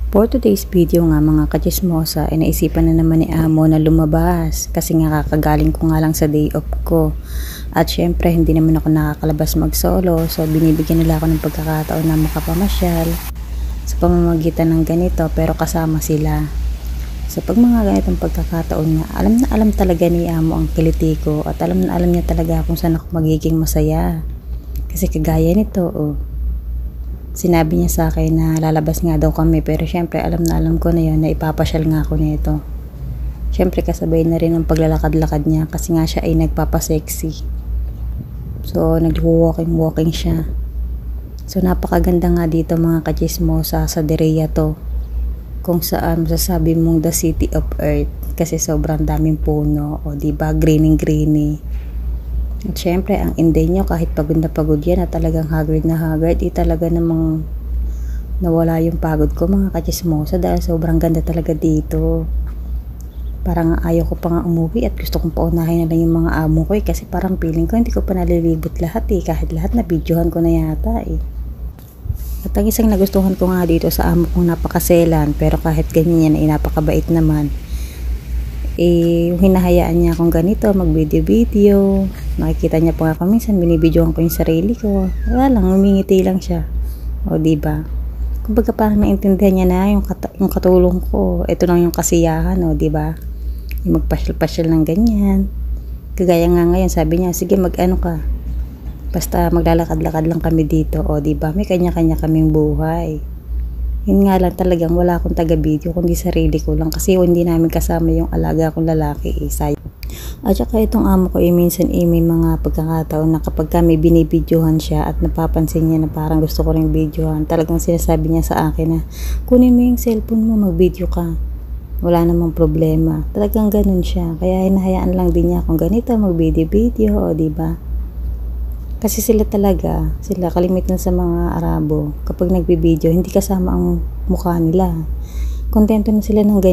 For today's video nga mga kachismosa, ay naisipan na naman ni Amo na lumabas kasi nga kakagaling ko nga lang sa day off ko. At syempre hindi naman ako nakakalabas mag solo, so binibigyan nila ako ng pagkakataon na makapamasyal sa pamamagitan ng ganito pero kasama sila. So pag mga ganitong pagkakataon nga, alam na alam talaga ni Amo ang kiliti ko at alam na alam niya talaga kung saan ako magiging masaya. Kasi kagaya nito, sinabi niya sa akin na lalabas nga daw kami pero syempre alam na alam ko na yun na ipapasyal nga ako nito. Syempre kasabay na rin ang paglalakad-lakad niya kasi nga siya ay nagpapasexy. So nag-walking siya. So napakaganda nga dito mga kachismosa sa Direa to. Kung saan masasabi mong the city of earth kasi sobrang daming puno o diba greeny. At syempre, ang inday nyo kahit pagod na pagod yan at talagang haggard na haggard, talaga namang nawala yung pagod ko mga kachismosa dahil sobrang ganda talaga dito. Parang ayaw ko pa nga umuwi at gusto kong paunahin na lang yung mga amo ko kasi parang feeling ko hindi ko pa nalilibot lahat kahit lahat na videohan ko na yata At ang isang nagustuhan ko nga dito sa amo kong napakaselan pero kahit ganyan yan ay napakabait naman. Yung hinahayaan niya akong ganito, mag-video. Nakikita niya pa nga minsan, binibidyohan ko yung sarili ko. Wala lang, umingiti lang siya. O, diba? Kumbaga parang naintindihan niya na yung katulong ko. Ito lang yung kasiyahan, o, diba? Yung magpasyal-pasyal ng ganyan. Kagaya nga ngayon, sabi niya, sige mag-ano ka. Basta maglalakad-lakad lang kami dito, o, diba? May kanya-kanya kaming buhay. Yun nga lang talagang wala akong taga-video kundi sarili ko lang kasi hindi namin kasama yung alaga kong lalaki At saka itong amo ko minsan may mga pagkakataon na kapag kami binibidyohan siya at napapansin niya na parang gusto ko rin videohan, talagang sinasabi niya sa akin na kunin mo yung cellphone mo, mag-video ka. Wala namang problema. Talagang ganun siya. Kaya hinahayaan lang din niya kung ganito, mag-video, o diba? Kasi sila kalimitan sa mga Arabo, kapag nagbibideo, hindi kasama ang mukha nila. Kontento na sila ng ganyan.